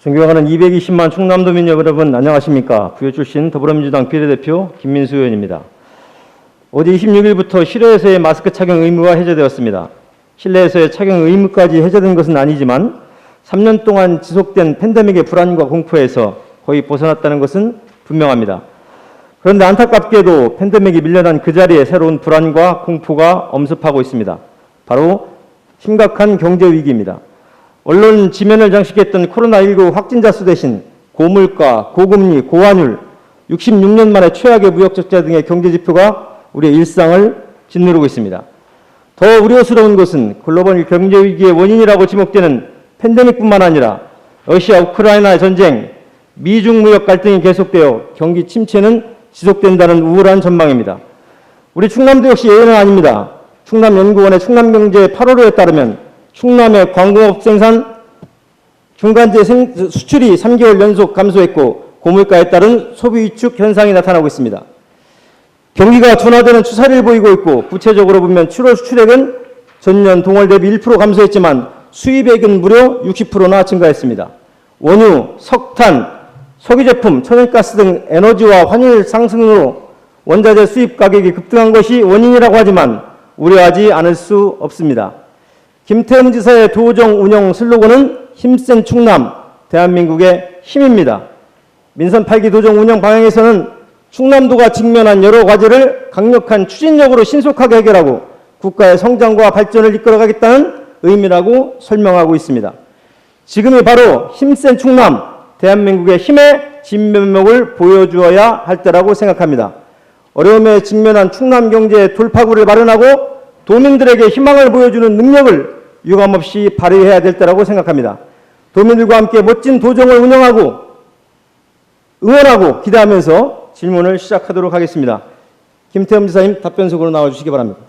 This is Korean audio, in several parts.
존경하는 220만 충남도민 여러분 안녕하십니까. 부여 출신 더불어민주당 비례대표 김민수 의원입니다. 어제 26일부터 실외에서의 마스크 착용 의무가 해제되었습니다. 실내에서의 착용 의무까지 해제된 것은 아니지만 3년 동안 지속된 팬데믹의 불안과 공포에서 거의 벗어났다는 것은 분명합니다. 그런데 안타깝게도 팬데믹이 밀려난 그 자리에 새로운 불안과 공포가 엄습하고 있습니다. 바로 심각한 경제 위기입니다. 언론 지면을 장식했던 코로나19 확진자 수 대신 고물가, 고금리, 고환율, 66년 만에 최악의 무역 적자 등의 경제 지표가 우리의 일상을 짓누르고 있습니다. 더 우려스러운 것은 글로벌 경제 위기의 원인이라고 지목되는 팬데믹뿐만 아니라 러시아 우크라이나 전쟁, 미중 무역 갈등이 계속되어 경기 침체는 지속된다는 우울한 전망입니다. 우리 충남도 역시 예외는 아닙니다. 충남연구원의 충남경제 8월호에 따르면 충남의 광공업 생산 중간재 수출이 3개월 연속 감소했고 고물가에 따른 소비 위축 현상이 나타나고 있습니다. 경기가 둔화되는 추세를 보이고 있고 구체적으로 보면 7월 수출액은 전년 동월 대비 1% 감소했지만 수입액은 무려 60%나 증가했습니다. 원유, 석탄, 석유제품, 천연가스 등 에너지와 환율 상승으로 원자재 수입 가격이 급등한 것이 원인이라고 하지만 우려하지 않을 수 없습니다. 김태흠 지사의 도정 운영 슬로건은 힘센 충남, 대한민국의 힘입니다. 민선 8기 도정 운영 방향에서는 충남도가 직면한 여러 과제를 강력한 추진력으로 신속하게 해결하고 국가의 성장과 발전을 이끌어가겠다는 의미라고 설명하고 있습니다. 지금이 바로 힘센 충남, 대한민국의 힘의 진면목을 보여주어야 할 때라고 생각합니다. 어려움에 직면한 충남 경제의 돌파구를 마련하고 도민들에게 희망을 보여주는 능력을 유감없이 발휘해야 될 때라고 생각합니다. 도민들과 함께 멋진 도정을 운영하고 응원하고 기대하면서 질문을 시작하도록 하겠습니다. 김태흠 지사님 답변석으로 나와주시기 바랍니다.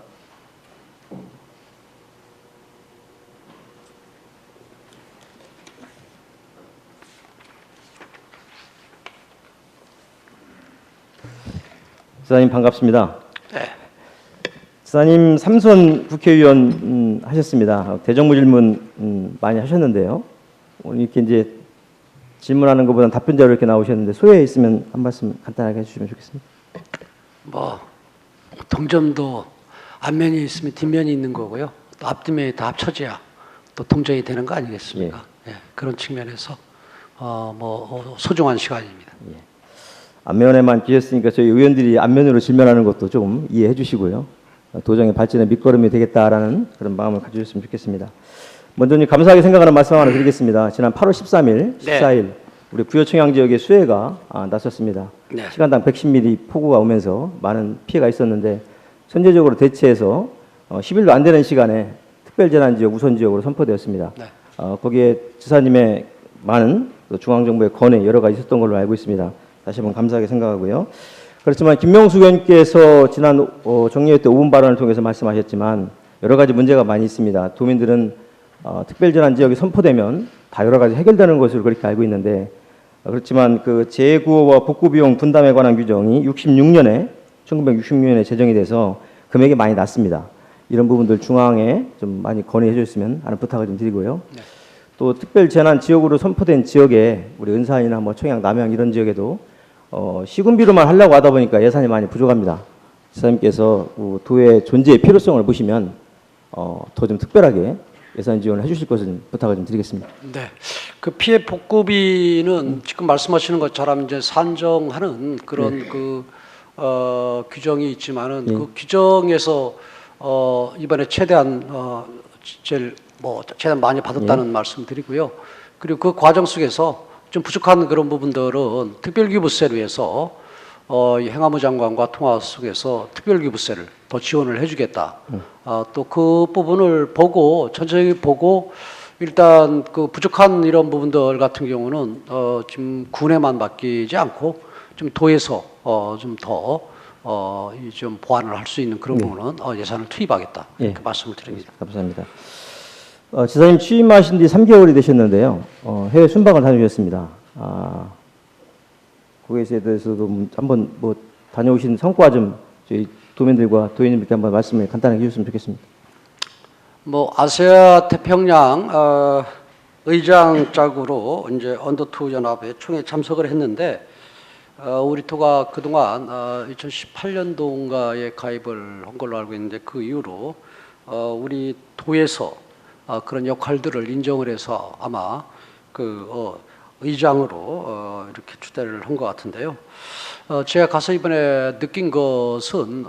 지사님 반갑습니다. 네. 지사님 3선 국회의원 하셨습니다. 대정부 질문 많이 하셨는데요. 오늘 이렇게 이제 질문하는 것보다는 답변자로 이렇게 나오셨는데 소회 있으면 한 말씀 간단하게 해주시면 좋겠습니다. 뭐 동점도 앞면이 있으면 뒷면이 있는 거고요. 또 앞뒷면이 다 합쳐져야 또 동정이 되는 거 아니겠습니까? 예. 그런 측면에서 소중한 시간입니다. 예. 앞면에만 끼셨으니까 저희 의원들이 앞면으로 질문하는 것도 좀 이해해 주시고요. 도정의 발전의 밑거름이 되겠다라는 그런 마음을 가져주셨으면 좋겠습니다. 먼저 감사하게 생각하는 말씀 하나 드리겠습니다. 지난 8월 13일, 14일 우리 부여청양 지역에 수해가 났었습니다. 네. 시간당 110mm 폭우가 오면서 많은 피해가 있었는데 선제적으로 대처해서 10일도 안 되는 시간에 특별재난지역 우선지역으로 선포되었습니다. 네. 거기에 지사님의 많은 중앙정부의 권해 여러 가지 있었던 걸로 알고 있습니다. 다시 한번 감사하게 생각하고요. 그렇지만 김명수 의원께서 지난 정례회 때 5분 발언을 통해서 말씀하셨지만 여러 가지 문제가 많이 있습니다. 도민들은 특별재난지역이 선포되면 다 여러 가지 해결되는 것으로 그렇게 알고 있는데 그렇지만 그 재구호와 복구비용 분담에 관한 규정이 1966년에 제정이 돼서 금액이 많이 낮습니다. 이런 부분들 중앙에 좀 많이 건의해 주셨으면 하는 부탁을 좀 드리고요. 네. 또 특별재난지역으로 선포된 지역에 우리 은산이나 청양, 남양 이런 지역에도 시군비로만 하려고 하다 보니까 예산이 많이 부족합니다. 지사님께서 도의 존재의 필요성을 보시면 더 좀 특별하게 예산 지원을 해주실 것을 부탁을 좀 드리겠습니다. 네. 그 피해 복구비는 지금 말씀하시는 것처럼 이제 산정하는 그런 규정이 있지만은 그 규정에서 이번에 최대한 최대한 많이 받았다는 말씀드리고요. 그리고 그 과정 속에서 좀 부족한 그런 부분들은 특별기부세로 해서 행안부 장관과 통화 속에서 특별기부세를 더 지원을 해주겠다. 또 그 부분을 보고 천천히 보고 일단 그 부족한 이런 부분들 같은 경우는 지금 군에만 맡기지 않고 좀 도에서 좀 더 좀 보완을 할 수 있는 그런 부분은 예산을 투입하겠다. 이렇게 말씀을 드립니다. 감사합니다. 지사님 취임하신 뒤 3개월이 되셨는데요. 해외 순방을 다녀오셨습니다. 거기에 대해서도 한번 다녀오신 성과 좀 저희 도민들과 도민님께 한번 말씀을 간단하게 해주셨으면 좋겠습니다. 아시아 태평양 의장 짝으로 이제 언더투 연합회 총회 참석을 했는데 우리 토가 그동안 2018년도인가에 가입을 한 걸로 알고 있는데 그 이후로 우리 도에서 그런 역할들을 인정을 해서 아마 그 의장으로 이렇게 추대를 한 것 같은데요. 제가 가서 이번에 느낀 것은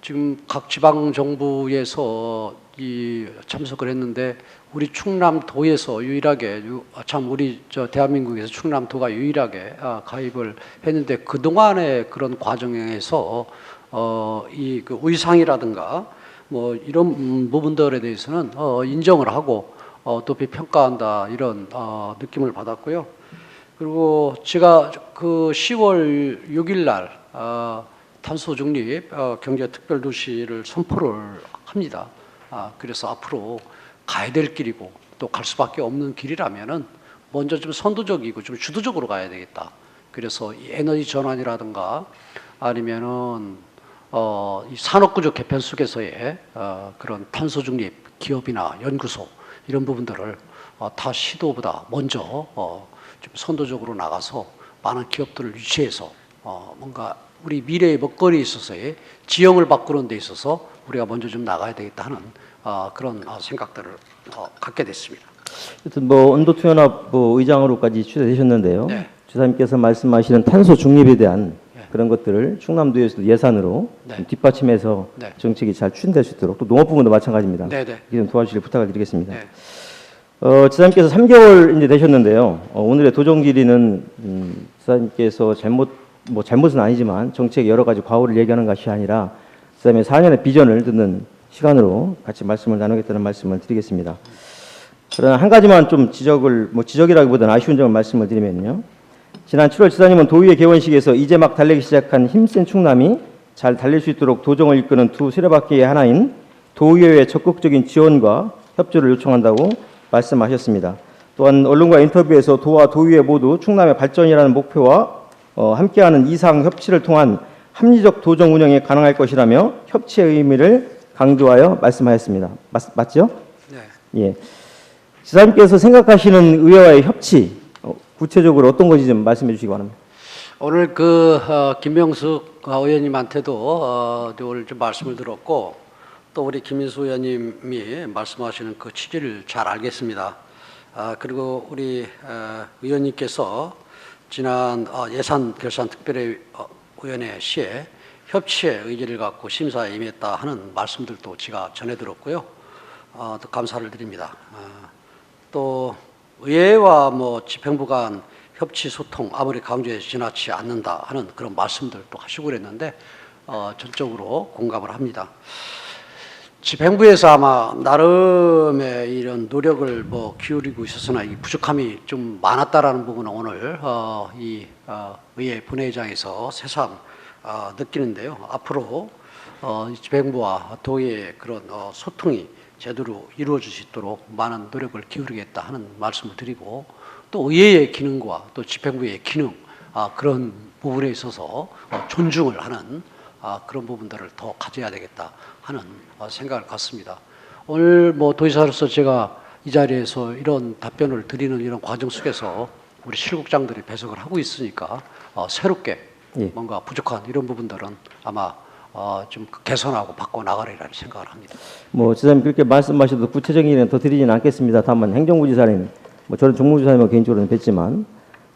지금 각 지방 정부에서 이 참석을 했는데 우리 충남도에서 유일하게 참 우리 저 대한민국에서 충남도가 유일하게 가입을 했는데 그 동안의 그런 과정에서 이 그 의상이라든가 뭐 이런 부분들에 대해서는 인정을 하고 높이 평가한다 이런 느낌을 받았고요. 그리고 제가 그 10월 6일 날 탄소 중립 경제 특별 도시를 선포를 합니다. 그래서 앞으로 가야 될 길이고 또 갈 수밖에 없는 길이라면은 먼저 좀 선도적이고 좀 주도적으로 가야 되겠다. 그래서 이 에너지 전환이라든가 아니면은 이 산업구조 개편 속에서의 그런 탄소 중립 기업이나 연구소 이런 부분들을 다 시도보다 먼저 좀 선도적으로 나가서 많은 기업들을 유치해서 뭔가 우리 미래의 먹거리에 있어서의 지형을 바꾸는 데 있어서 우리가 먼저 좀 나가야 되겠다 하는 그런 생각들을 갖게 됐습니다. 하여튼 뭐 언더투 연합 의장으로까지 추대되셨는데요. 네. 주사님께서 말씀하시는 탄소 중립에 대한 네. 그런 것들을 충남도에서도 예산으로 네. 좀 뒷받침해서 네. 정책이 잘 추진될 수 있도록 또 농업 부분도 마찬가지입니다. 네, 네. 이좀 도와주실 부탁을 드리겠습니다. 네. 지사님께서 3개월 이제 되셨는데요. 오늘의 도정 질의는 지사님께서 잘못은 아니지만 정책 여러 가지 과오를 얘기하는 것이 아니라 지사님의 4년의 비전을 듣는 시간으로 같이 말씀을 나누겠다는 말씀을 드리겠습니다. 그러나 한 가지만 좀 지적이라기보다는 아쉬운 점을 말씀을 드리면요. 지난 7월 지사님은 도의회 개원식에서 이제 막 달리기 시작한 힘센 충남이 잘 달릴 수 있도록 도정을 이끄는 두 세력밖의 하나인 도의회의 적극적인 지원과 협조를 요청한다고 말씀하셨습니다. 또한 언론과 인터뷰에서 도와 도의회 모두 충남의 발전이라는 목표와 함께하는 이상 협치를 통한 합리적 도정 운영이 가능할 것이라며 협치의 의미를 강조하여 말씀하였습니다. 맞죠? 네. 예. 지사님께서 생각하시는 의회와의 협치 구체적으로 어떤 건지 좀 말씀해 주시기 바랍니다. 오늘 김명숙 의원님한테도 오늘 좀 말씀을 들었고 또 우리 김민수 의원님이 말씀하시는 그 취지를 잘 알겠습니다. 그리고 우리 의원님께서 지난 예산 결산 특별위원회 시에 협치의 의지를 갖고 심사에 임했다 하는 말씀들도 제가 전해 들었고요. 또 감사를 드립니다. 또 의회와 집행부 간 협치 소통 아무리 강조해서 지나치 않는다 하는 그런 말씀들도 하시고 그랬는데 전적으로 공감을 합니다. 집행부에서 아마 나름의 이런 노력을 기울이고 있었으나 이 부족함이 좀 많았다라는 부분은 오늘 이 의회 본회의장에서 새삼 느끼는데요. 앞으로 집행부와 도의의 그런 소통이 제대로 이루어질 수 있도록 많은 노력을 기울이겠다 하는 말씀을 드리고 또 의회의 기능과 또 집행부의 기능 그런 부분에 있어서 존중을 하는 그런 부분들을 더 가져야 되겠다 하는 생각을 갖습니다. 오늘 도의사로서 제가 이 자리에서 이런 답변을 드리는 이런 과정 속에서 우리 실국장들이 배석을 하고 있으니까 새롭게 예. 뭔가 부족한 이런 부분들은 아마 좀 개선하고 바꿔 나가리라는 생각을 합니다. 지사님 그렇게 말씀하셔도 구체적인 얘기는 더 드리지는 않겠습니다. 다만 행정부지사님, 저는 정무지사님은 개인적으로는 뵀지만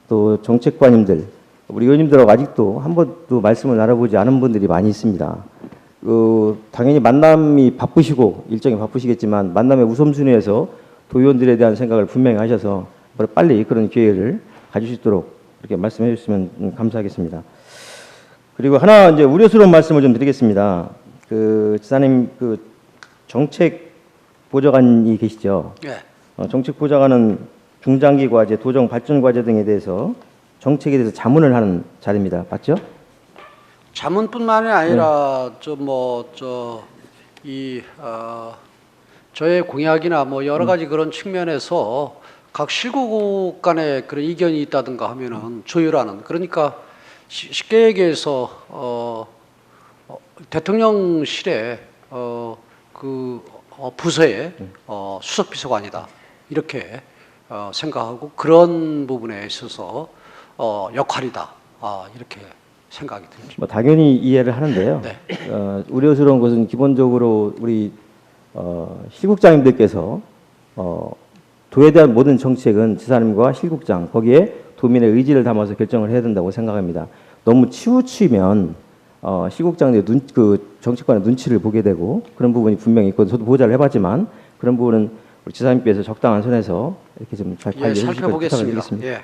또 정책관님들, 우리 의원님들하고 아직도 한 번도 말씀을 나눠보지 않은 분들이 많이 있습니다. 당연히 만남이 바쁘시고 일정이 바쁘시겠지만 만남의 우선순위에서 도의원들에 대한 생각을 분명히 하셔서 빨리 그런 기회를 가질 수 있도록 이렇게 말씀해 주시면 감사하겠습니다. 그리고 하나 이제 우려스러운 말씀을 좀 드리겠습니다. 지사님 정책 보좌관이 계시죠? 네. 정책 보좌관은 중장기 과제, 도정 발전 과제 등에 대해서 정책에 대해서 자문을 하는 자리입니다. 맞죠? 자문뿐만이 아니라 저의 공약이나 여러 가지 그런 측면에서 각 실국 간의 그런 이견이 있다든가 하면은 조율하는 그러니까 쉽게 얘기해서 대통령실의 부서의 수석 비서관이다 이렇게 생각하고 그런 부분에 있어서 역할이다 이렇게 생각이 듭니다. 뭐 당연히 이해를 하는데요. 네. 우려스러운 것은 기본적으로 우리 실국장님들께서 도에 대한 모든 정책은 지사님과 실국장 거기에 도민의 의지를 담아서 결정을 해야 된다고 생각합니다. 너무 치우치면 실국장들의 그 정치권의 눈치를 보게 되고 그런 부분이 분명히 있거든요. 저도 보좌를 해봤지만 그런 부분은 우리 지사님께서 적당한 선에서 이렇게 좀 잘 관리해 주실 것을 부탁드리겠습니다. 예.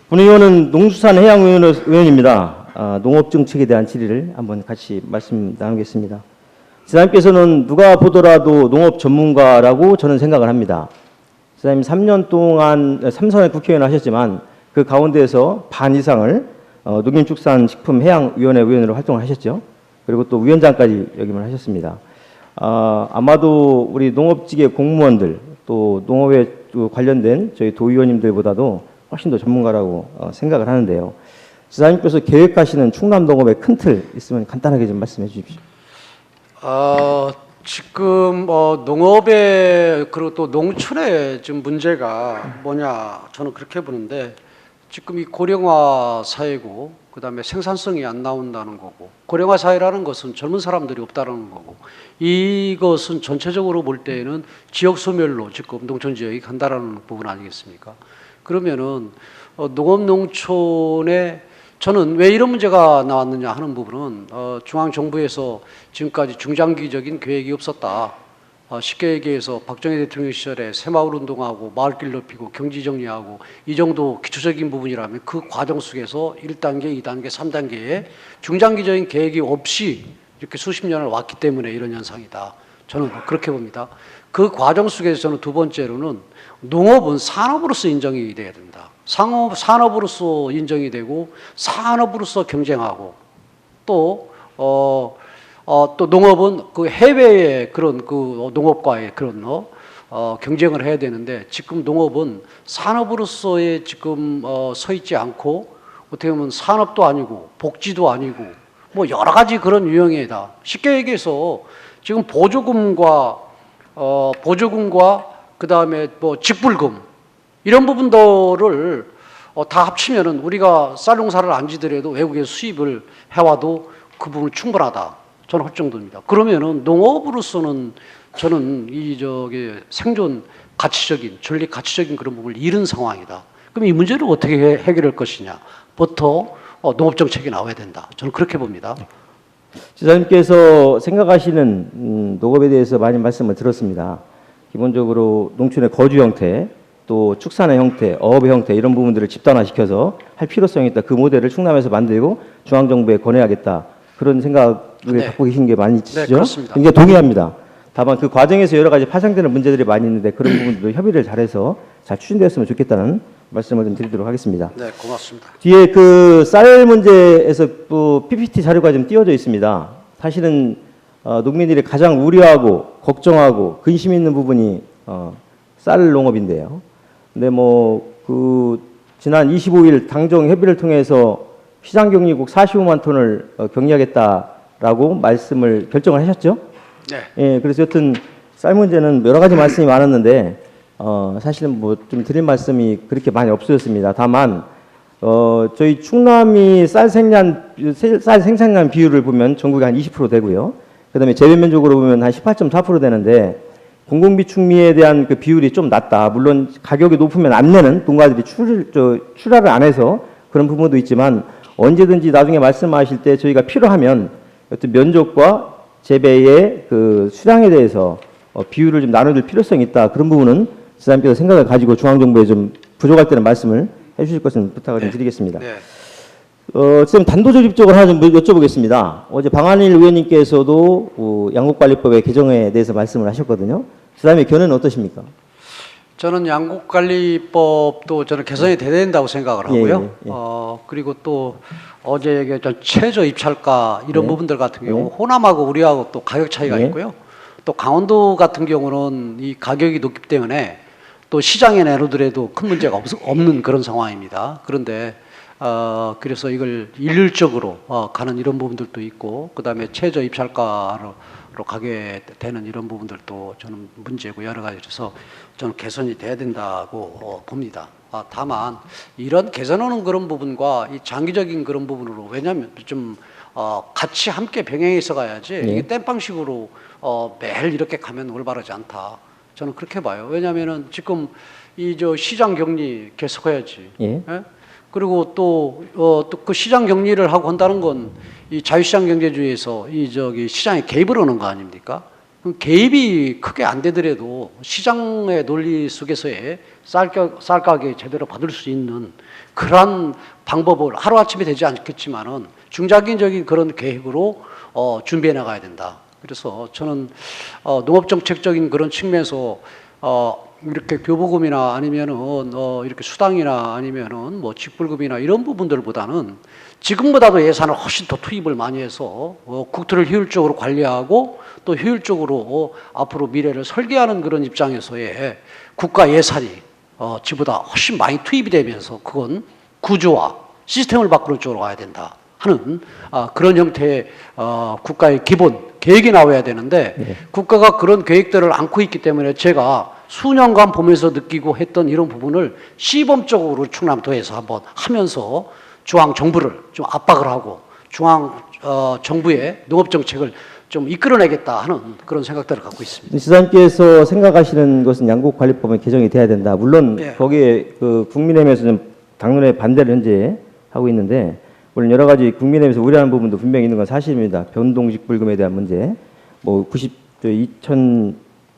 군의원은 농수산해양위원입니다. 농업 정책에 대한 질의를 한번 같이 말씀 나누겠습니다. 지사님께서는 누가 보더라도 농업 전문가라고 저는 생각을 합니다. 지사님 3년 동안 3선의 국회의원 하셨지만 그 가운데에서 반 이상을 농림축산식품해양위원회 위원으로 활동을 하셨죠. 그리고 또 위원장까지 역임을 하셨습니다. 아마도 우리 농업직의 공무원들 또 농업에 관련된 저희 도의원님들보다도 훨씬 더 전문가라고 생각을 하는데요. 지사님께서 계획하시는 충남 농업의 큰 틀 있으면 간단하게 좀 말씀해 주십시오. 지금 농업의 그리고 또 농촌의 지금 문제가 뭐냐 저는 그렇게 보는데 지금 이 고령화 사회고 그다음에 생산성이 안 나온다는 거고 고령화 사회라는 것은 젊은 사람들이 없다는 거고 이것은 전체적으로 볼 때에는 지역 소멸로 지금 농촌 지역이 간다라는 부분 아니겠습니까? 그러면은 농업 농촌에 저는 왜 이런 문제가 나왔느냐 하는 부분은 중앙 정부에서 지금까지 중장기적인 계획이 없었다. 쉽게 얘기해서 박정희 대통령 시절에 새마을 운동하고 마을길 넓히고 경지 정리하고 이 정도 기초적인 부분이라면 그 과정 속에서 1단계, 2단계, 3단계의 중장기적인 계획이 없이 이렇게 수십 년을 왔기 때문에 이런 현상이다. 저는 그렇게 봅니다. 그 과정 속에서 저는 두 번째로는 농업은 산업으로서 인정이 돼야 된다. 산업으로서 인정이 되고 산업으로서 경쟁하고 또 농업은 그 해외의 그런 그 농업과의 그런 경쟁을 해야 되는데 지금 농업은 산업으로서의 지금 서 있지 않고 어떻게 보면 산업도 아니고 복지도 아니고 뭐 여러 가지 그런 유형이다. 쉽게 얘기해서 지금 보조금과 그 다음에 뭐 직불금 이런 부분들을 다 합치면은 우리가 쌀 농사를 안 지더라도 외국에 수입을 해와도 그 부분 충분하다. 저는 할 정도입니다. 그러면은 농업으로서는 저는 생존 가치적인 전략 가치적인 그런 부분을 잃은 상황이다. 그럼 이 문제를 어떻게 해결할 것이냐부터 농업 정책이 나와야 된다. 저는 그렇게 봅니다. 지사님께서 생각하시는 농업에 대해서 많이 말씀을 들었습니다. 기본적으로 농촌의 거주 형태, 또 축산의 형태, 어업의 형태 이런 부분들을 집단화시켜서 할 필요성이 있다. 그 모델을 충남에서 만들고 중앙정부에 권해야겠다. 그런 생각을 네. 갖고 계신 게 많이 있으시죠? 네, 그렇습니다. 굉장히 동의합니다. 다만 그 과정에서 여러 가지 파생되는 문제들이 많이 있는데 그런 부분도 협의를 잘해서 잘 추진되었으면 좋겠다는 말씀을 좀 드리도록 하겠습니다. 네, 고맙습니다. 뒤에 그 쌀 문제에서 또 PPT 자료가 좀 띄워져 있습니다. 사실은 농민들이 가장 우려하고 걱정하고 근심 있는 부분이 쌀 농업인데요. 근데 지난 25일 당정 협의를 통해서 시장 격리국 45만 톤을 격리하겠다라고 결정을 하셨죠? 네. 예, 그래서 여튼 쌀 문제는 여러 가지 말씀이 많았는데 사실은 좀 드릴 말씀이 그렇게 많이 없어졌습니다. 다만 저희 충남이 쌀 생산량 비율을 보면 전국에 한 20% 되고요. 그다음에 재배 면적으로 보면 한 18.4% 되는데 공공비축미에 대한 그 비율이 좀 낮다. 물론 가격이 높으면 안 내는 농가들이 출하를 안 해서 그런 부분도 있지만 언제든지 나중에 말씀하실 때 저희가 필요하면 어떤 면적과 재배의 그 수량에 대해서 비율을 좀 나눠줄 필요성이 있다. 그런 부분은 지사님께서 생각을 가지고 중앙정부에 좀 부족할 때는 말씀을 해주실 것을 부탁을 좀 드리겠습니다. 네. 지금 단도직입적으로 하나 좀 여쭤보겠습니다. 어제 방한일 의원님께서도 양국관리법의 개정에 대해서 말씀을 하셨거든요. 지사님의 견해는 어떠십니까? 저는 양국관리법도 저는 개선이 돼야 된다고 생각을 하고요. 예. 그리고 또 어제 얘기했던 최저 입찰가 이런 네. 부분들 같은 경우 네. 호남하고 우리하고 또 가격 차이가 네. 있고요. 또 강원도 같은 경우는 이 가격이 높기 때문에 또 시장에 내놓더라도 큰 문제가 없는 그런 상황입니다. 그런데 그래서 이걸 일률적으로 가는 이런 부분들도 있고 그다음에 최저 입찰가로 가게 되는 이런 부분들도 저는 문제고 여러 가지라서 저는 개선이 돼야 된다고 봅니다. 다만 이런 개선하는 그런 부분과 이 장기적인 그런 부분으로 왜냐하면 좀 같이 함께 병행해서 가야지 이게 땜빵식으로 매일 이렇게 가면 올바르지 않다. 저는 그렇게 봐요. 왜냐하면은 지금 이 시장 격리 계속해야지. 예. 예? 그리고 또 그 시장 격리를 하고 한다는 건 이 자유시장 경제주의에서 시장에 개입을 하는 거 아닙니까? 그럼 개입이 크게 안 되더라도 시장의 논리 속에서의 쌀 가게 제대로 받을 수 있는 그러한 방법을 하루아침에 되지 않겠지만은 중장기적인 그런 계획으로 준비해 나가야 된다. 그래서 저는 농업정책적인 그런 측면에서 이렇게 교부금이나 아니면은 이렇게 수당이나 아니면은 뭐 직불금이나 이런 부분들보다는 지금보다도 예산을 훨씬 더 투입을 많이 해서 국토를 효율적으로 관리하고 또 효율적으로 앞으로 미래를 설계하는 그런 입장에서의 국가 예산이 지보다 훨씬 많이 투입이 되면서 그건 구조화 시스템을 바꾸는 쪽으로 가야 된다 하는 그런 형태의 국가의 기본 계획이 나와야 되는데 네. 국가가 그런 계획들을 안고 있기 때문에 제가 수년간 보면서 느끼고 했던 이런 부분을 시범적으로 충남도에서 한번 하면서 중앙 정부를 좀 압박을 하고 중앙 정부의 농업 정책을 좀 이끌어내겠다 하는 그런 생각들을 갖고 있습니다. 지사님께서 생각하시는 것은 양곡관리법은 개정이 돼야 된다. 물론 예. 거기에 그 국민의힘에서 좀 당론의 반대를 현재 하고 있는데 물론 여러 가지 국민의힘에서 우려하는 부분도 분명히 있는 건 사실입니다. 변동직불금에 대한 문제, 뭐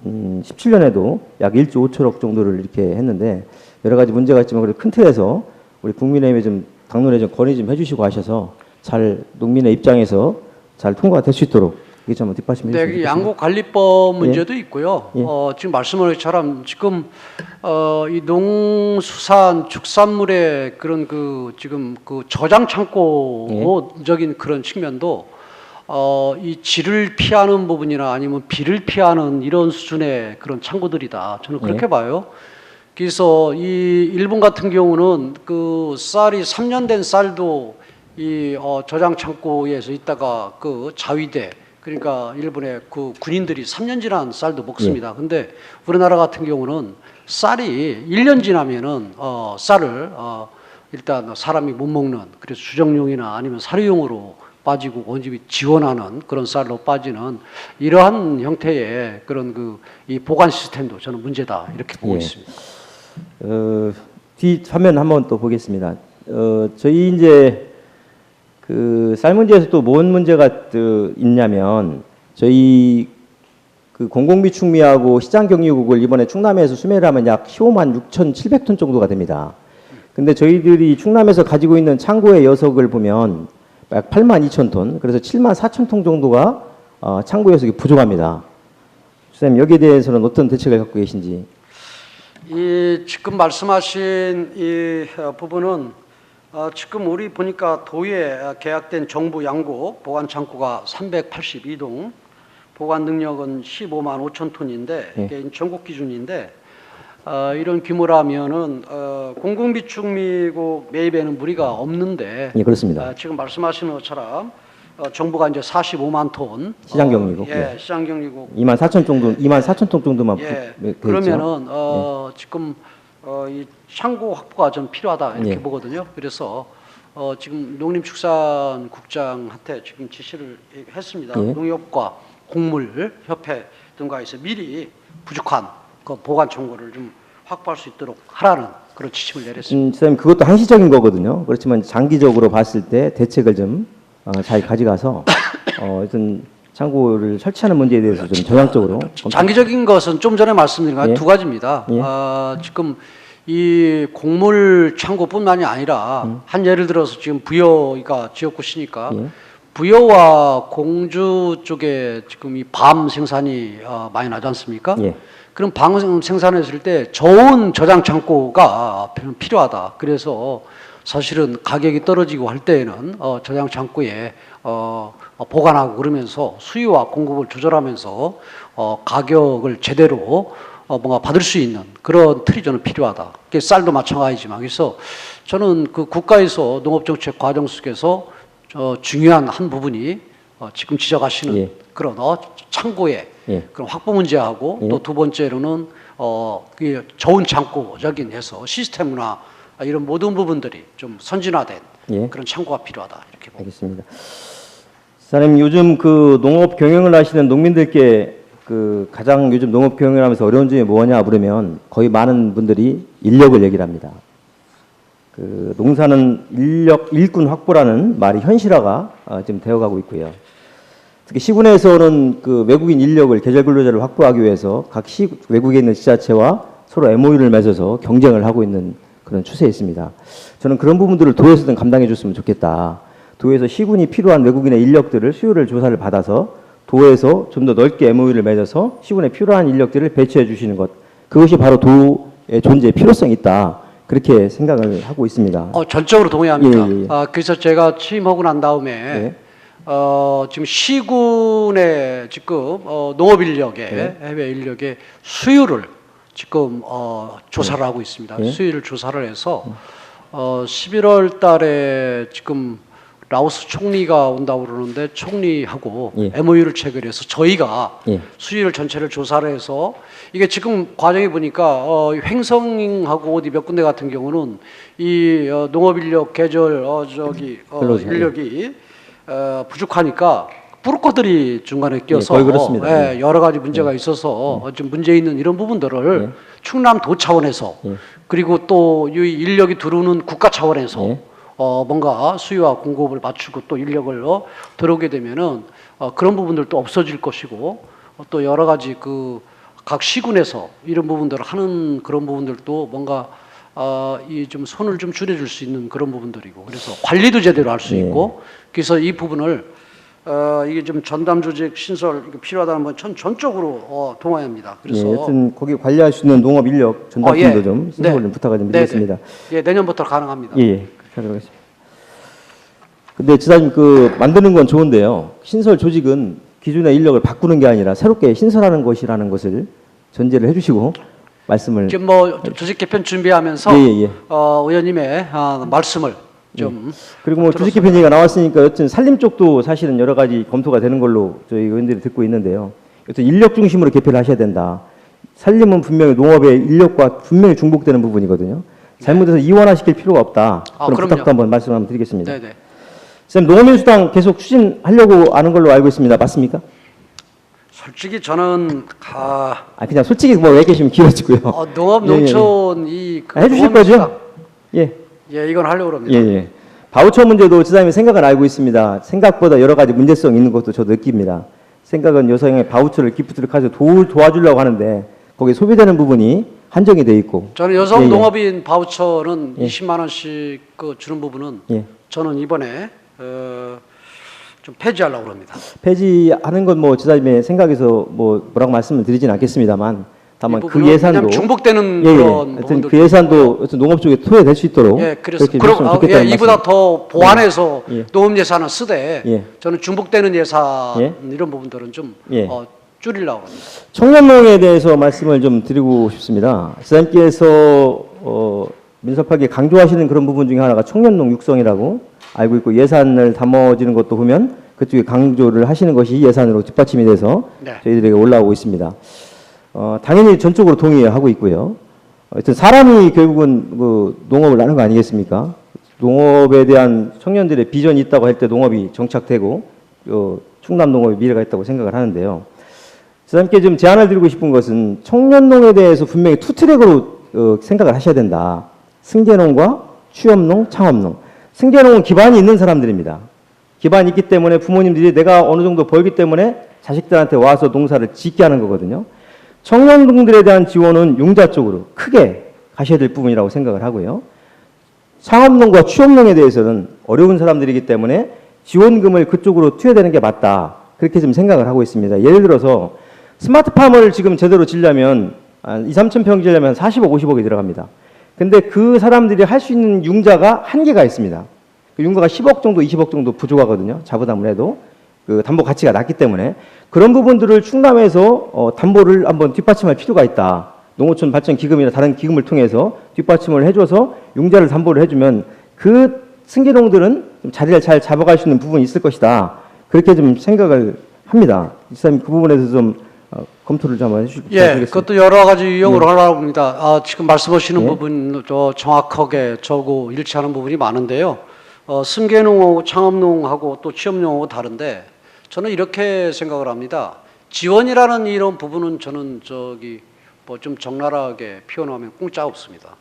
2017년에도 약 1조 5천억 정도를 이렇게 했는데 여러 가지 문제가 있지만 그래도 큰 틀에서 우리 국민의힘에 좀 당론에 좀 건의 좀 해주시고 하셔서 잘 농민의 입장에서 잘 통과가 될 수 있도록 이게 좀 한번 뒷받침해 주시면 네, 좋겠습니다. 양곡관리법 문제도 있고요. 예. 지금 말씀하신 것처럼 지금 이 농수산 축산물의 그런 지금 저장 창고적인 그런 측면도 이 질을 피하는 부분이나 아니면 비를 피하는 이런 수준의 그런 창고들이다. 저는 그렇게 봐요. 그래서 이 일본 같은 경우는 그 쌀이 3년 된 쌀도 이 저장 창고에서 있다가 그 자위대 그러니까 일본의 그 군인들이 3년 지난 쌀도 먹습니다. 근데 우리나라 같은 경우는 쌀이 1년 지나면은 쌀을 일단 사람이 못 먹는 그래서 주정용이나 아니면 사료용으로 빠지고 원집이 지원하는 그런 쌀로 빠지는 이러한 형태의 그런 이 보관 시스템도 저는 문제다 이렇게 보고 있습니다. 뒤 화면 한번 또 보겠습니다. 저희 이제 그 쌀 문제에서 또 뭔 문제가 있냐면 저희 그 공공비축미하고 시장격리국을 이번에 충남에서 수매를 하면 약 15만 6,700톤 정도가 됩니다. 근데 저희들이 충남에서 가지고 있는 창고의 여석을 보면 약 8만 2천 톤, 그래서 7만 4천 톤 정도가 창고 여석이 부족합니다. 선생님 여기에 대해서는 어떤 대책을 갖고 계신지? 지금 말씀하신 이 부분은 지금 우리 보니까 도에 계약된 정부 양곡 보관 창고가 382동, 보관 능력은 15만 5천 톤인데 이게 전국 기준인데 이런 규모라면은 공공비축미국 매입에는 무리가 없는데 예, 그렇습니다. 지금 말씀하시는 것처럼 정부가 이제 45만 톤 시장격리국, 시장격리국 2만 4천 정도, 2만 4천 톤 정도만 그러면은 지금 이 창고 확보가 좀 필요하다 이렇게 예. 보거든요. 그래서 지금 농림축산국장한테 지금 지시를 했습니다. 예. 농협과 곡물협회 등과해서 미리 부족한 그 보관 창고를 좀 확보할 수 있도록 하라는 그런 지침을 내렸습니다. 선생님 그것도 한시적인 거거든요. 그렇지만 장기적으로 봤을 때 대책을 좀 잘 가져가서 어떤 창고를 설치하는 문제에 대해서 좀 전향적으로 장기적인 것은 좀 전에 말씀드린 것 예. 두 가지입니다. 예. 지금 이 곡물 창고뿐만이 아니라 한 예를 들어서 지금 부여가 지역구시니까 예. 부여와 공주 쪽에 지금 이 밤 생산이 많이 나지 않습니까? 예. 그럼 밤 생산했을 때 좋은 저장 창고가 필요하다. 그래서 사실은 가격이 떨어지고 할 때에는 저장 창고에 보관하고 그러면서 수요와 공급을 조절하면서 가격을 제대로 뭔가 받을 수 있는 그런 틀이 저는 필요하다. 쌀도 마찬가지지만 그래서 저는 그 국가에서 농업정책 과정 속에서 중요한 한 부분이 지금 지적하시는 예. 그런 창고의 예. 그런 확보 문제하고 예. 또 두 번째로는 그 좋은 창고적인 해서 시스템이나 이런 모든 부분들이 좀 선진화된 예. 그런 창고가 필요하다 이렇게 봅니다. 알겠습니다. 사장님, 요즘 그 농업 경영을 하시는 농민들께 그 가장 요즘 농업 경영을 하면서 어려운 점이 뭐냐 물으면 거의 많은 분들이 인력을 얘기를 합니다. 그 농사는 일꾼 확보라는 말이 현실화가 지금 되어가고 있고요. 특히 시군에서는 그 외국인 인력을 계절 근로자를 확보하기 위해서 각 외국에 있는 지자체와 서로 MOU를 맺어서 경쟁을 하고 있는 그런 추세에 있습니다. 저는 그런 부분들을 도에서든 감당해 줬으면 좋겠다. 도에서 시군이 필요한 외국인의 인력들을 수요를 조사를 받아서 도에서 좀 더 넓게 MOU를 맺어서 시군에 필요한 인력들을 배치해 주시는 것. 그것이 바로 도의 존재의 필요성이 있다. 그렇게 생각을 하고 있습니다. 전적으로 동의합니다. 예, 예. 그래서 제가 취임하고 난 다음에 예. 지금 시군의 지금 농업 인력의 예. 해외 인력의 수요를 지금 조사를 하고 있습니다. 예. 수요를 조사를 해서 11월 달에 지금 라오스 총리가 온다고 그러는데 총리하고 예. MOU를 체결해서 저희가 예. 수요를 전체를 조사를 해서 이게 지금 과정에 보니까 횡성하고 어디 몇 군데 같은 경우는 이 농업 인력 계절 근로자, 인력이 부족하니까 브로커들이 중간에 껴서 거의 그렇습니다. 여러 가지 문제가 있어서 좀 문제 있는 이런 부분들을 충남도 차원에서 예. 그리고 또 이 인력이 들어오는 국가 차원에서 예. 뭔가 수요와 공급을 맞추고 또 인력을 들어오게 되면은 그런 부분들도 없어질 것이고 또 여러 가지 그 각 시군에서 이런 부분들을 하는 그런 부분들도 뭔가 이 좀 손을 좀 줄여줄 수 있는 그런 부분들이고 그래서 관리도 제대로 할 수 있고 그래서 이 부분을 이게 좀 전담 조직 신설 이거 필요하다는 건 전적으로 동의합니다. 그래서 예, 여튼 거기 관리할 수 있는 농업 인력 전담팀도 좀 신설을 좀 부탁을 좀 드리겠습니다. 예, 내년부터 가능합니다. 예, 예, 그렇게 하도록 하겠습니다. 근데 지사님 그 만드는 건 좋은데요. 신설 조직은 기존의 인력을 바꾸는 게 아니라 새롭게 신설하는 것이라는 것을 전제를 해주시고 말씀을. 지금 뭐 조직 개편 준비하면서 예. 의원님의 말씀을 좀 그리고 뭐 조직 개편 얘기가 나왔으니까 여튼 산림 쪽도 사실은 여러 가지 검토가 되는 걸로 저희 의원들이 듣고 있는데요. 여튼 인력 중심으로 개편을 하셔야 된다. 산림은 분명히 농업의 인력과 분명히 중복되는 부분이거든요. 잘못해서 이원화시킬 필요가 없다. 그런 그럼요. 부탁도 한번 말씀 한번 드리겠습니다. 네네. 선생님, 농업민주당 계속 추진하려고 아는 걸로 알고 있습니다. 맞습니까? 솔직히 저는 그냥 솔직히 뭐 왜 계시면 길어지고요. 농업 예, 예, 예. 농촌 이 해주실 거죠? 예. 예, 이건 하려고 합니다. 예. 바우처 문제도 지사님이 생각은 알고 있습니다. 생각보다 여러 가지 문제성 있는 것도 저도 느낍니다. 생각은 여성의 바우처를 기프트를 가지고 도와주려고 하는데 거기에 소비되는 부분이 한정이 돼 있고. 저는 여성 예, 예. 농업인 바우처는 예. 20만 원씩 주는 부분은 예. 저는 이번에 좀 폐지하려고 합니다. 폐지하는 건 뭐 지사님의 생각에서 뭐라고 말씀을 드리진 않겠습니다만 다만 이 그 부분은 예산도 왜냐하면 중복되는 예, 그런 하여튼 부분들도 그 예산도 여튼 농업 쪽에 투여될 수 있도록 그래서 그렇게 해주시면 좋겠다는 이보다 말씀. 더 보완해서 예. 농업 예산을 쓰되 예. 저는 중복되는 예산 예. 이런 부분들은 좀 예. 줄이려고 합니다. 청년농에 대해서 말씀을 좀 드리고 싶습니다. 지사님께서 민섭하게 강조하시는 그런 부분 중에 하나가 청년농 육성이라고 알고 있고 예산을 담아지는 것도 보면 그쪽에 강조를 하시는 것이 예산으로 뒷받침이 돼서 네. 저희들에게 올라오고 있습니다. 당연히 전적으로 동의하고 있고요. 하여튼 사람이 결국은 그 농업을 하는 거 아니겠습니까? 농업에 대한 청년들의 비전이 있다고 할 때 농업이 정착되고 충남 농업의 미래가 있다고 생각을 하는데요. 지사님께 좀 제안을 드리고 싶은 것은 청년농에 대해서 분명히 투트랙으로 생각을 하셔야 된다. 승계농과 취업농, 창업농. 승계농은 기반이 있는 사람들입니다. 기반이 있기 때문에 부모님들이 내가 어느 정도 벌기 때문에 자식들한테 와서 농사를 짓게 하는 거거든요. 청년농들에 대한 지원은 융자 쪽으로 크게 가셔야 될 부분이라고 생각을 하고요. 창업농과 취업농에 대해서는 어려운 사람들이기 때문에 지원금을 그쪽으로 투여되는 게 맞다. 그렇게 좀 생각을 하고 있습니다. 예를 들어서 스마트팜을 지금 제대로 지려면 2, 3천 평 지려면 40억, 50억이 들어갑니다. 근데 그 사람들이 할 수 있는 융자가 한계가 있습니다. 그 융자가 10억 정도, 20억 정도 부족하거든요. 자부담을 해도. 그 담보 가치가 낮기 때문에. 그런 부분들을 충남에서 담보를 한번 뒷받침할 필요가 있다. 농어촌 발전 기금이나 다른 기금을 통해서 뒷받침을 해줘서 융자를 담보를 해주면 그 승계농들은 좀 자리를 잘 잡아갈 수 있는 부분이 있을 것이다. 그렇게 좀 생각을 합니다. 이사님 그 부분에서 좀 검토를 좀 한번 해주시기 예, 바라겠습니다. 그것도 여러 가지 유형으로 하려고 합니다. 지금 말씀하시는 예. 부분 정확하게 저고 일치하는 부분이 많은데요. 승계농하고 창업농하고 또 취업농하고 다른데 저는 이렇게 생각을 합니다. 지원이라는 이런 부분은 저는 뭐 좀 적나라하게 표현하면 공짜 없습니다.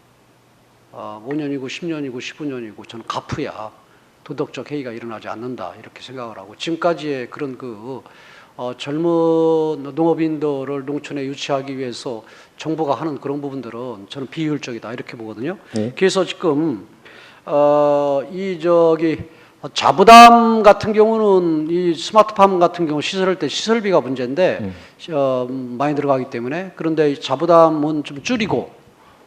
5년이고 10년이고 15년이고 저는 갚어야 도덕적 해이가 일어나지 않는다 이렇게 생각을 하고 지금까지의 그런 젊은 농업인들을 농촌에 유치하기 위해서 정부가 하는 그런 부분들은 저는 비효율적이다 이렇게 보거든요. 네. 그래서 지금 자부담 같은 경우는 이 스마트팜 같은 경우 시설할 때 시설비가 문제인데 많이 들어가기 때문에 그런데 이 자부담은 좀 줄이고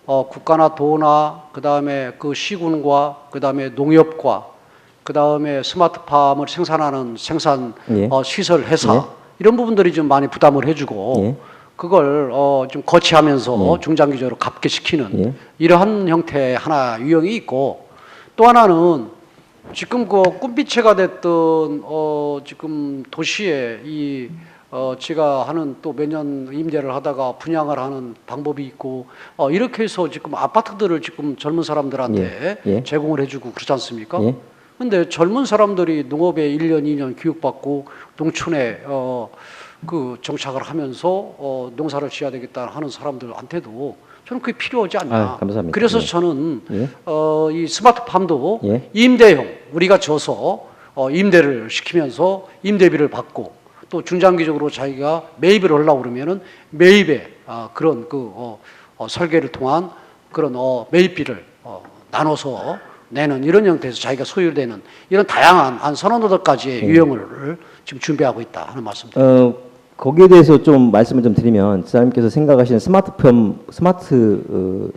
국가나 도나 그다음에 그 시군과 그다음에 농협과 그다음에 스마트팜을 생산하는 생산 예. 시설 회사 예. 이런 부분들이 좀 많이 부담을 해주고 예. 그걸 좀 거치하면서 중장기적으로 갚게 시키는 예. 이러한 형태의 하나 유형이 있고 또 하나는 지금 그 꿈비체가 됐던 지금 도시에 제가 하는 또 몇 년 임대를 하다가 분양을 하는 방법이 있고 이렇게 해서 지금 아파트들을 지금 젊은 사람들한테 예. 예. 제공을 해주고 그렇지 않습니까? 예. 근데 젊은 사람들이 농업에 1년, 2년 교육받고 농촌에 정착을 하면서 농사를 지어야 되겠다 하는 사람들한테도 저는 그게 필요하지 않냐. 감사합니다. 그래서 예. 저는 예. 이 스마트팜도 예. 임대형 우리가 져서 임대를 시키면서 임대비를 받고 또 중장기적으로 자기가 매입을 하려고 그러면은 매입에 그런 설계를 통한 그런 매입비를 나눠서 내는 이런 형태에서 자기가 소유되는 이런 다양한 한 서너 가지의 유형을 지금 준비하고 있다 하는 말씀드립니다. 거기에 대해서 좀 말씀을 좀 드리면 지사님께서 생각하시는 스마트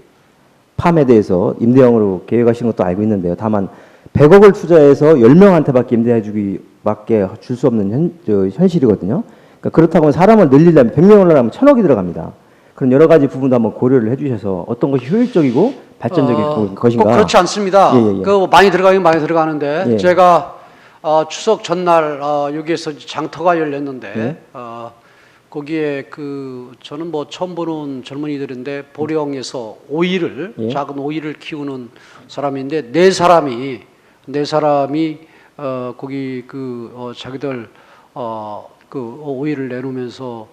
팜에 대해서 임대형으로 계획하시는 것도 알고 있는데요. 다만 100억을 투자해서 10명한테밖에 임대해주기밖에 줄 수 없는 현실이거든요. 그러니까 그렇다고 사람을 늘리려면 100명을 하려면 1000억이 들어갑니다. 그런 여러 가지 부분도 한번 고려를 해주셔서 어떤 것이 효율적이고 발전적인 것인가. 꼭 그렇지 않습니다. 예. 많이 들어가긴 많이 들어가는데 예. 제가 추석 전날 여기에서 장터가 열렸는데 예. 거기에 저는 뭐 처음 보는 젊은이들인데 보령에서 오이를 예. 작은 오이를 키우는 사람인데 네 사람이 거기 자기들 오이를 내놓으면서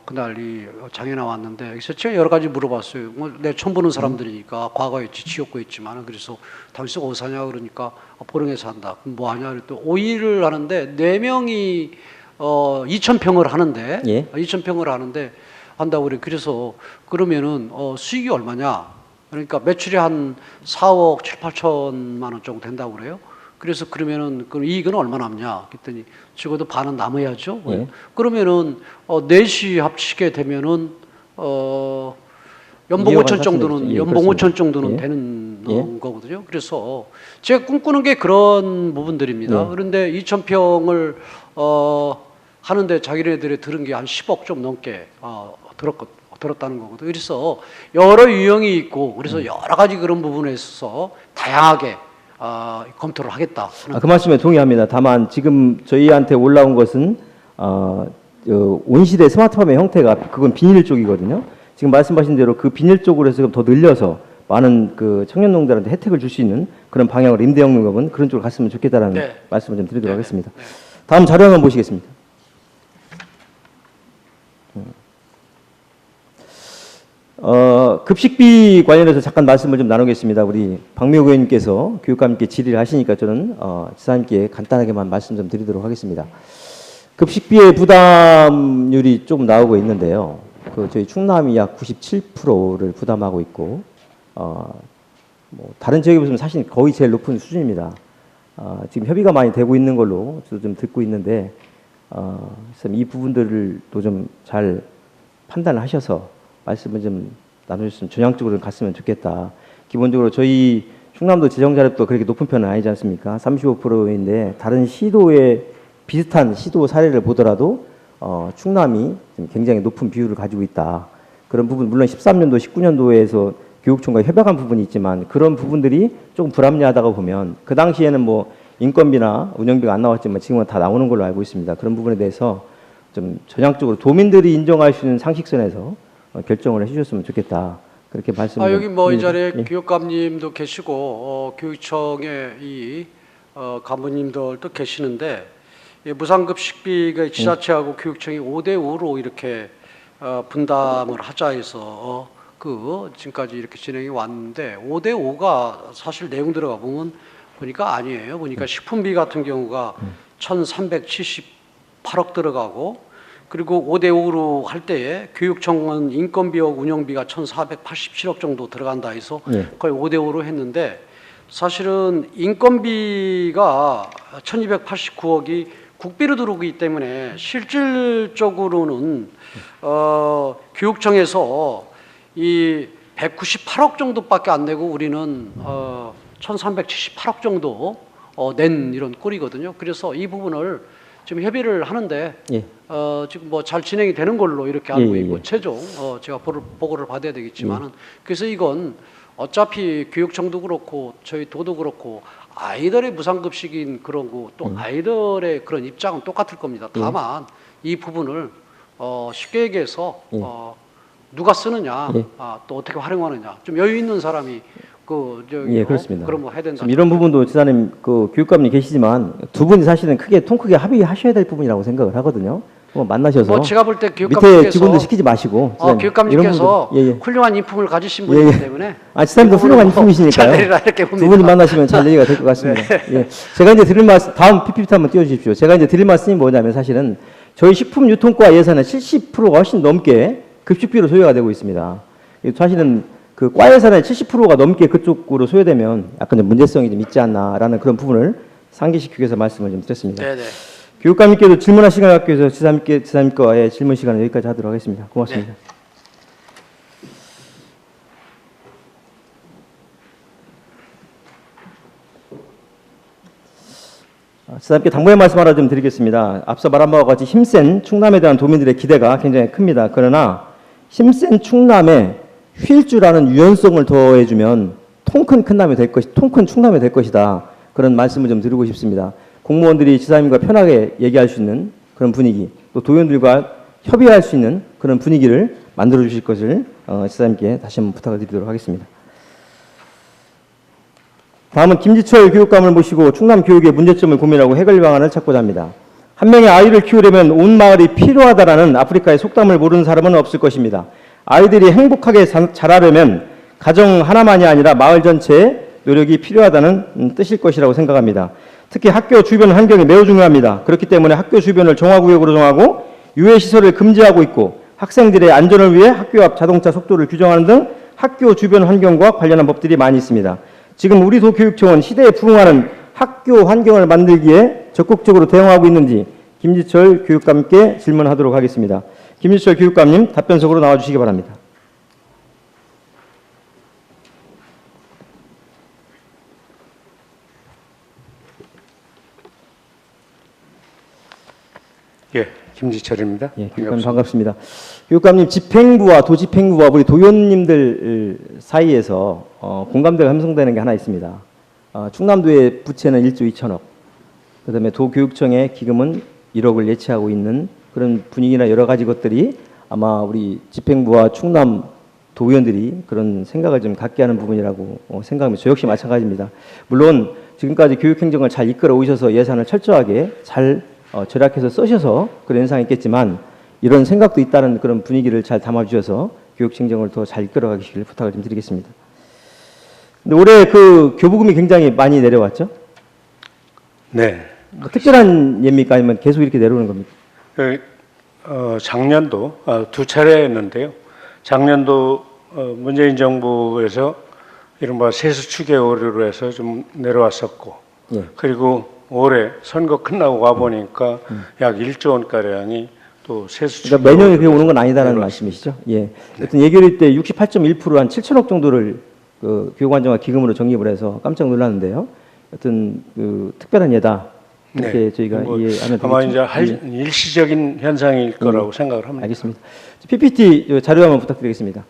그날 이 장에 나왔는데 그래서 제가 여러 가지 물어봤어요. 내 처음 보는 사람들이니까 과거에 지었고 있지만 그래서 당신 어디서 사냐 그러니까 보령에서 한다. 그럼 뭐 하냐 그랬더니 오이를 하는데 4명이 2,000평을 하는데 예. 2,000평을 하는데 한다고 그래. 그래서 그러면은 수익이 얼마냐? 그러니까 매출이 한 4억 7, 8천만 원 정도 된다고 그래요. 그래서 그러면은 그 이익은 얼마 남냐? 그랬더니 적어도 반은 남아야죠. 예. 그러면은 넷이 합치게 되면은 연봉 5천 정도는 예, 연봉 그렇습니다. 5천 정도는 예. 되는 예. 거거든요. 그래서 제가 꿈꾸는 게 그런 부분들입니다. 예. 그런데 2,000평을 하는데 자기네들이 들은 게 한 10억 좀 넘게 들었다는 거거든요. 그래서 여러 유형이 있고 그래서 여러 가지 그런 부분에 있어서 다양하게 검토를 하겠다. 그 말씀에 동의합니다. 다만 지금 저희한테 올라온 것은 온실의 스마트팜의 형태가 그건 비닐 쪽이거든요. 지금 말씀하신 대로 그 비닐 쪽으로 해서 더 늘려서 많은 그 청년 농들한테 혜택을 줄 수 있는 그런 방향으로 임대형 농업은 그런 쪽으로 갔으면 좋겠다라는 네. 말씀을 좀 드리도록 네. 하겠습니다. 네. 다음 자료 한번 보시겠습니다. 급식비 관련해서 잠깐 말씀을 좀 나누겠습니다. 우리 박미호 의원님께서 교육감님께 질의를 하시니까 저는 지사님께 간단하게만 말씀 좀 드리도록 하겠습니다. 급식비의 부담률이 조금 나오고 있는데요. 저희 충남이 약 97%를 부담하고 있고, 뭐 다른 지역에 비해서 사실 거의 제일 높은 수준입니다. 지금 협의가 많이 되고 있는 걸로 저도 좀 듣고 있는데, 이 부분들도 좀 잘 판단을 하셔서 말씀을 좀 나누셨으면 전향적으로 갔으면 좋겠다. 기본적으로 저희 충남도 재정자립도 그렇게 높은 편은 아니지 않습니까? 35%인데 다른 시도의 비슷한 시도 사례를 보더라도 충남이 굉장히 높은 비율을 가지고 있다. 그런 부분 물론 13년도, 19년도에서 교육청과 협약한 부분이 있지만 그런 부분들이 조금 불합리하다고 보면 그 당시에는 뭐 인건비나 운영비가 안 나왔지만 지금은 다 나오는 걸로 알고 있습니다. 그런 부분에 대해서 좀 전향적으로 도민들이 인정할 수 있는 상식선에서 결정을 해주셨으면 좋겠다. 그렇게 말씀을. 여기 뭐 이 자리에 예. 교육감님도 계시고 교육청의 이 간부님들도 계시는데 이 무상급식비가 지자체하고 교육청이 5대 5로 이렇게 분담을 하자 해서 지금까지 이렇게 진행이 왔는데 5대 5가 사실 내용 들어가 보니까 아니에요. 보니까 식품비 같은 경우가 1,378억 들어가고 그리고 5대 5로 할 때에 교육청은 인건비와 운영비가 1,487억 정도 들어간다 해서 거의 5대 5로 했는데 사실은 인건비가 1,289억이 국비로 들어오기 때문에 실질적으로는 교육청에서 이 198억 정도밖에 안 내고 우리는 1,378억 정도 낸 이런 꼴이거든요. 그래서 이 부분을 지금 협의를 하는데 예. 지금 뭐 잘 진행이 되는 걸로 이렇게 알고 예, 예, 있고 예. 최종 제가 보고를 받아야 되겠지만은 그래서 이건 어차피 교육청도 그렇고 저희 도도 그렇고 아이들의 무상급식인 그런 거 또 아이들의 그런 입장은 똑같을 겁니다. 다만 이 부분을 쉽게 얘기해서 누가 쓰느냐, 또 어떻게 활용하느냐, 좀 여유 있는 사람이 예, 그렇습니다. 그런 거 해야 된다. 지금 이런 부분도 지사님 교육감님 계시지만 두 분이 사실은 통 크게 합의하셔야 될 부분이라고 생각을 하거든요. 만나셔서 뭐 제가 볼 때 밑에 교육감님께서 직원들 시키지 마시고 교육감님께서 이런 부분도- 훌륭한 인품을 가지신 분이기 때문에 지사님도 훌륭한 잘 인품이시니까요. 내리라 이렇게 두 봅니다. 분이 만나시면 잘 얘기가 될 것 같습니다. 예. 제가 이제 드릴 말씀 다음 PPT 한번 띄워주십시오. 제가 이제 드릴 말씀이 뭐냐면 사실은 저희 식품유통과 예산의 70%가 훨씬 넘게 급식비로 소요가 되고 있습니다. 사실은 그 과 예산의 70%가 넘게 그쪽으로 소요되면 약간 좀 문제성이 좀 있지 않나라는 그런 부분을 상기시키기 위해서 말씀을 좀 드렸습니다. 네네. 교육감님께도 질문할 시간을 갖기 위해서 지사님과의 질문 시간을 여기까지 하도록 하겠습니다. 고맙습니다. 지사님께 당부의 말씀 하나 좀 드리겠습니다. 앞서 말한 바와 같이 힘센 충남에 대한 도민들의 기대가 굉장히 큽니다. 그러나 힘센 충남에 휠줄라는 유연성을 더해주면 통 큰 충남이 될 것이다. 그런 말씀을 좀 드리고 싶습니다. 공무원들이 지사님과 편하게 얘기할 수 있는 그런 분위기, 또 도의원들과 협의할 수 있는 그런 분위기를 만들어 주실 것을 지사님께 다시 한번 부탁을 드리도록 하겠습니다. 다음은 김지철 교육감을 모시고 충남 교육의 문제점을 고민하고 해결 방안을 찾고자 합니다. 한 명의 아이를 키우려면 온 마을이 필요하다라는 아프리카의 속담을 모르는 사람은 없을 것입니다. 아이들이 행복하게 자라려면 가정 하나만이 아니라 마을 전체의 노력이 필요하다는 뜻일 것이라고 생각합니다. 특히 학교 주변 환경이 매우 중요합니다. 그렇기 때문에 학교 주변을 정화구역으로 정하고 유해시설을 금지하고 있고 학생들의 안전을 위해 학교 앞 자동차 속도를 규정하는 등 학교 주변 환경과 관련한 법들이 많이 있습니다. 지금 우리 도교육청은 시대에 부응하는 학교 환경을 만들기에 적극적으로 대응하고 있는지 김지철 교육감께 질문하도록 하겠습니다. 김지철 교육감님 답변석으로 나와주시기 바랍니다. 예, 김지철입니다. 예, 교육감님 반갑습니다. 교육감님 집행부와 도집행부와 우리 도의원님들 사이에서 공감대가 형성되는 게 하나 있습니다. 충남도의 부채는 1조 2천억, 그다음에 도교육청의 기금은 1억을 예치하고 있는 그런 분위기나 여러 가지 것들이 아마 우리 집행부와 충남 도의원들이 그런 생각을 좀 갖게 하는 부분이라고 생각합니다. 저 역시 마찬가지입니다. 물론 지금까지 교육행정을 잘 이끌어 오셔서 예산을 철저하게 잘 절약해서 쓰셔서 그런 현상이 있겠지만 이런 생각도 있다는 그런 분위기를 잘 담아주셔서 교육행정을 더 잘 이끌어가시길 부탁을 좀 드리겠습니다. 근데 올해 그 교부금이 굉장히 많이 내려왔죠? 네. 특별한 예입니까? 아니면 계속 이렇게 내려오는 겁니까? 작년도 두 차례였는데요. 작년도 문재인 정부에서 이른바 세수 추계 오류로 해서 좀 내려왔었고, 예. 그리고 올해 선거 끝나고 와 보니까 약 1조 원가량이 또 세수 추계 그러니까 매년에 그게 오류로 오는 건 아니다라는 내려왔습니다. 말씀이시죠? 예. 하여튼 예결위 때 68.1% 한 7천억 정도를 그 교육안정화 기금으로 적립을 해서 깜짝 놀랐는데요. 하여튼 그 특별한 예다. 이렇게 저희가 이해하면 되겠죠? 아마 이제 예. 일시적인 현상일 거라고 생각을 합니다. 알겠습니다. PPT 자료 한번 부탁드리겠습니다.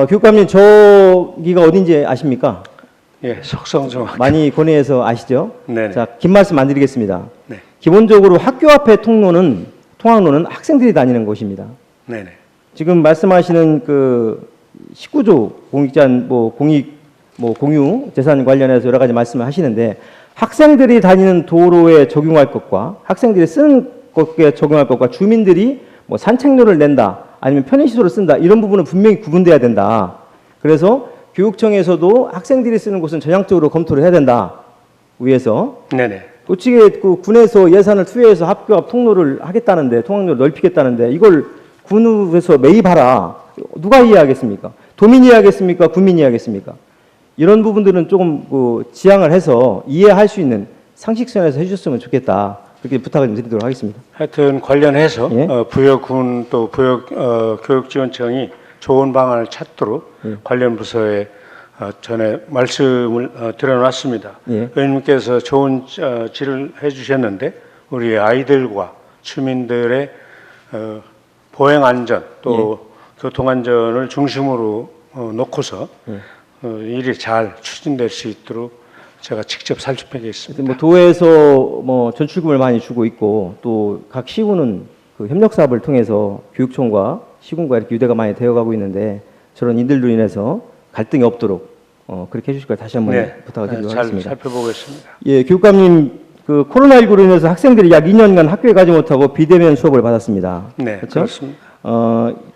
교육감님 저기가 어딘지 아십니까? 예, 속성중학교. 많이 고뇌해서 아시죠? 네네. 자, 긴 말씀 안 드리겠습니다. 네. 기본적으로 학교 앞에 통학로는 학생들이 다니는 곳입니다. 네네. 지금 말씀하시는 그 19조 공익제한 공유 재산 관련해서 여러 가지 말씀을 하시는데 학생들이 다니는 도로에 적용할 것과 학생들이 쓰는 것에 적용할 것과 주민들이 뭐 산책로를 낸다 아니면 편의시설을 쓴다 이런 부분은 분명히 구분돼야 된다. 그래서 교육청에서도 학생들이 쓰는 곳은 전향적으로 검토를 해야 된다. 위에서 네네. 어찌게 그 군에서 예산을 투여해서 학교 앞 통로를 하겠다는데 통학로를 넓히겠다는데 이걸 군에서 매입하라. 누가 이해하겠습니까? 도민이 이해하겠습니까? 국민이 이해하겠습니까? 이런 부분들은 조금 지양을 해서 이해할 수 있는 상식선에서 해주셨으면 좋겠다. 그렇게 부탁을 좀 드리도록 하겠습니다. 하여튼 관련해서 예? 부여군 또 부여교육지원청이 좋은 방안을 찾도록 관련 부서에 전에 말씀을 드려놨습니다. 예. 의원님께서 좋은 질을 해주셨는데 우리 아이들과 주민들의 보행 안전 또 교통 안전을 중심으로 놓고서 일이 잘 추진될 수 있도록 제가 직접 살펴보겠습니다. 뭐 도에서 뭐 전출금을 많이 주고 있고 또 각 시군은 그 협력 사업을 통해서 교육청과 시군과 이렇게 유대가 많이 되어가고 있는데 저런 인들로 인해서 갈등이 없도록 그렇게 해주실 걸 다시 한번 부탁을 드리도록 잘 하겠습니다. 살펴보겠습니다. 예, 교육감님 그 코로나19로 인해서 학생들이 약 2년간 학교에 가지 못하고 비대면 수업을 받았습니다. 네, 그렇죠? 그렇습니다.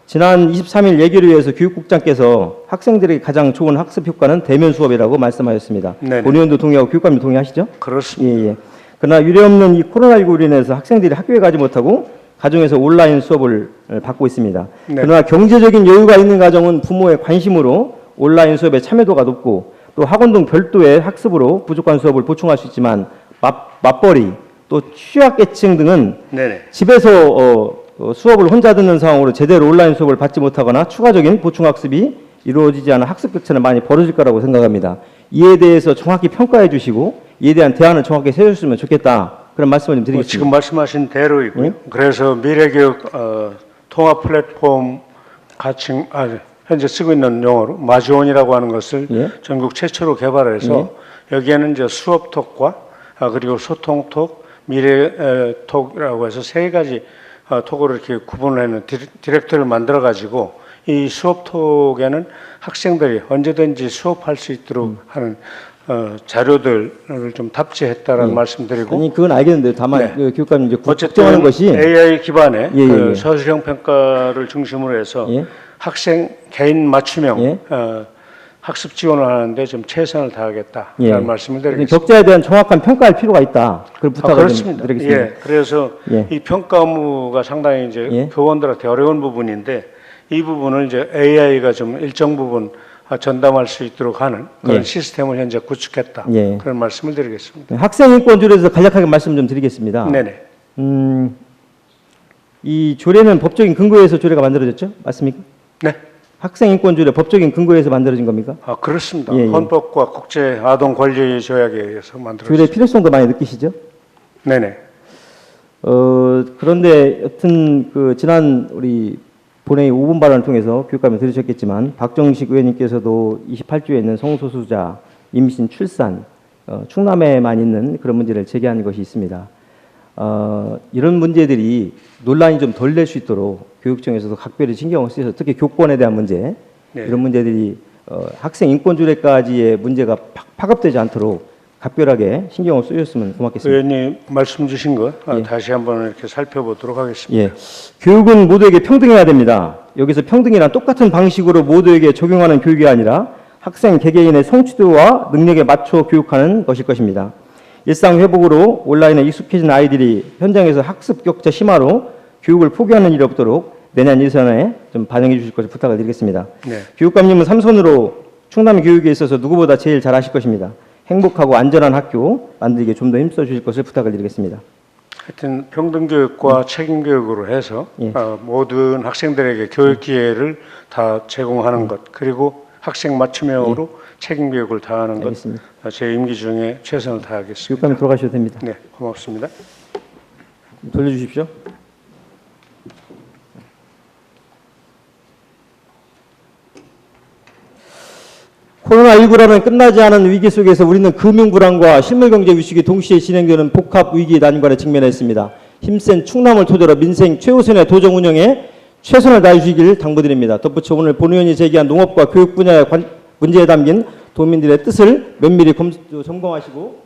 지난 23일 예결위에서 교육국장께서 학생들에게 가장 좋은 학습 효과는 대면 수업이라고 말씀하셨습니다. 네네. 본 의원도 동의하고 교육감님 동의하시죠? 그렇습니다. 예, 예. 그러나 유례없는 이 코로나19로 인해서 학생들이 학교에 가지 못하고 가정에서 온라인 수업을 받고 있습니다. 네. 그러나 경제적인 여유가 있는 가정은 부모의 관심으로 온라인 수업에 참여도가 높고 또 학원 등 별도의 학습으로 부족한 수업을 보충할 수 있지만 맞벌이 또 취약계층 등은 네네. 집에서 수업을 혼자 듣는 상황으로 제대로 온라인 수업을 받지 못하거나 추가적인 보충학습이 이루어지지 않은 학습 격차는 많이 벌어질 거라고 생각합니다. 이에 대해서 정확히 평가해 주시고 이에 대한 대안을 정확히 세워주시면 좋겠다. 그런 말씀을 좀 드리겠습니다. 지금 말씀하신 대로이고요. 예? 그래서 미래교육 통합 플랫폼 현재 쓰고 있는 용어로 마주온이라고 하는 것을 예? 전국 최초로 개발해서 여기에는 이제 수업톡과 그리고 소통톡, 미래톡이라고 해서 세 가지 톡으로 이렇게 구분을 하는 디렉터를 만들어 가지고 이 수업톡에는 학생들이 언제든지 수업할 수 있도록 하는 자료들을 좀 탑재했다라는 말씀드리고 아니 그건 알겠는데 다만 네. 그 교육감님 이제 어쨌든 걱정하는 것이 AI 기반의 예, 예, 예. 서술형 평가를 중심으로 해서 예? 학생 개인 맞춤형 예? 학습 지원을 하는데 좀 최선을 다하겠다라는 예. 말씀을 드리겠습니다. 격자에 대한 정확한 평가할 필요가 있다. 그런 부탁을 좀 그렇습니다. 드리겠습니다. 예, 그래서 예. 이 평가 업무가 상당히 이제 예. 교원들한테 어려운 부분인데 이 부분을 이제 AI가 좀 일정 부분 전담할 수 있도록 하는 그런 예. 시스템을 현재 구축했다. 예. 그런 말씀을 드리겠습니다. 학생인권조례에 대해서 간략하게 말씀 좀 드리겠습니다. 네네. 이 조례는 법적인 근거에서 조례가 만들어졌죠? 맞습니까? 네. 학생인권조례 법적인 근거에서 만들어진 겁니까? 그렇습니다. 예, 예. 헌법과 국제 아동 권리 조약에 의해서 조례 만들어졌습니다. 필요성도 많이 느끼시죠? 네네. 그런데 여튼 그 지난 우리 본회의 5분 발언을 통해서 교육감이 들으셨겠지만 박정식 의원님께서도 28조에 있는 성소수자, 임신, 출산, 충남에만 있는 그런 문제를 제기한 것이 있습니다. 이런 문제들이 논란이 좀 덜 될 수 있도록 교육청에서도 각별히 신경을 쓰여서 특히 교권에 대한 문제 네. 이런 문제들이 학생 인권조례까지의 문제가 파급되지 않도록 각별하게 신경을 쓰였으면 고맙겠습니다. 의원님 말씀 주신 것 예. 다시 한번 이렇게 살펴보도록 하겠습니다. 예, 교육은 모두에게 평등해야 됩니다. 여기서 평등이란 똑같은 방식으로 모두에게 적용하는 교육이 아니라 학생 개개인의 성취도와 능력에 맞춰 교육하는 것일 것입니다. 일상 회복으로 온라인에 익숙해진 아이들이 현장에서 학습 격차 심화로 교육을 포기하는 일이 없도록 내년 예산에 좀 반영해 주실 것을 부탁을 드리겠습니다. 네. 교육감님은 삼선으로 충남 교육에 있어서 누구보다 제일 잘 아실 것입니다. 행복하고 안전한 학교 만들기에 좀 더 힘써 주실 것을 부탁을 드리겠습니다. 하여튼 평등교육과 책임교육으로 해서 예. 모든 학생들에게 교육 기회를 다 제공하는 것 그리고 학생 맞춤형으로 책임교육을 다하는 것 알겠습니다. 제 임기 중에 최선을 다하겠습니다. 교육감님 돌아가셔도 됩니다. 네, 고맙습니다. 돌려주십시오. 코로나 코로나19라는 끝나지 않은 위기 속에서 우리는 금융 불안과 실물 경제 위축이 동시에 진행되는 복합 위기 난관에 직면했습니다. 힘센 충남을 토대로 민생 최우선의 도정 운영에 최선을 다해주시길 당부드립니다. 덧붙여 오늘 본 의원이 제기한 농업과 교육 분야의 문제에 담긴 도민들의 뜻을 면밀히 점검하시고